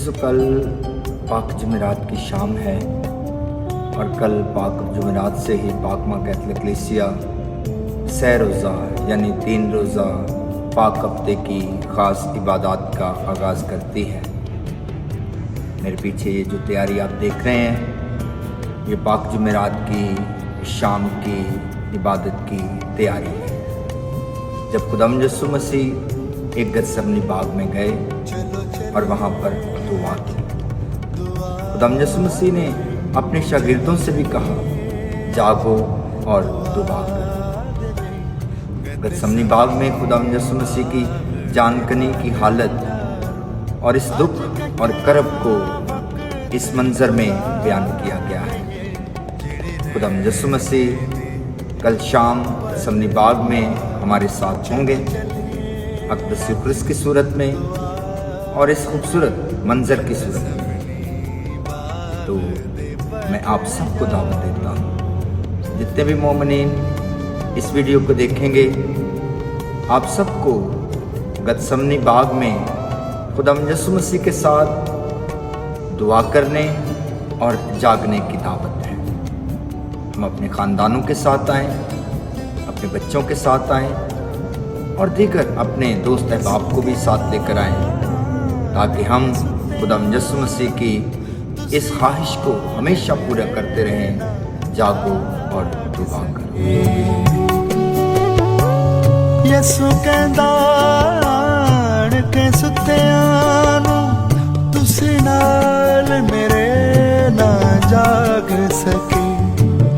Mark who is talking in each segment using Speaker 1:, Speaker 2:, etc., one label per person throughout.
Speaker 1: अजीज़ो, कल पाक जुमेरात की शाम है और कल पाक जुमेरात से ही पाक माँ कैथोलिक कलीसिया सह रोज़ा यानी 3 रोज़ा पाक हफ्ते की ख़ास इबादत का आगाज़ करती है। मेरे पीछे ये जो तैयारी आप देख रहे हैं, ये पाक जुमेरात की शाम की इबादत की तैयारी है। जब खुदाम यसु मसीह एक गतसमनी बाग में गए और वहाँ पर दुआ की, खुदाम यसु मसीह ने अपने शागिर्दों से भी कहा, जागो और दुआ करो। गतसमनी बाग में खुदाम यसु मसीह की जानकनी की हालत और इस दुख और करब को इस मंजर में बयान किया गया है। खुदाम यसु मसीह कल शाम गतसमनी बाग में हमारे साथ होंगे अक़दस यूखरिस्त की सूरत में और इस खूबसूरत मंजर की सूरत में। तो मैं आप सबको दावत देता हूँ, जितने भी मोमिनीन इस वीडियो को देखेंगे, आप सबको गतसमनी बाग में खुदाम यसु मसीह के साथ दुआ करने और जागने की दावत है। हम अपने ख़ानदानों के साथ आएँ, अपने बच्चों के साथ आएँ और दीगर अपने दोस्त अहबाब को भी साथ लेकर आएँ, ताकि हम खुदाम यसु मसीह की इस ख्वाहिश को हमेशा पूरा करते रहें, जागो और दुआ करो।
Speaker 2: यसु कहंदा आण के सुत्तिआं नूं तुसीं नाल मेरे ना जाग सके,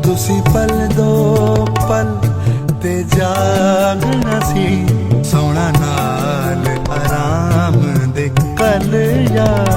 Speaker 2: तुसीं पल दो पल ते जागना सी, सोना नाल आराम दे कल यार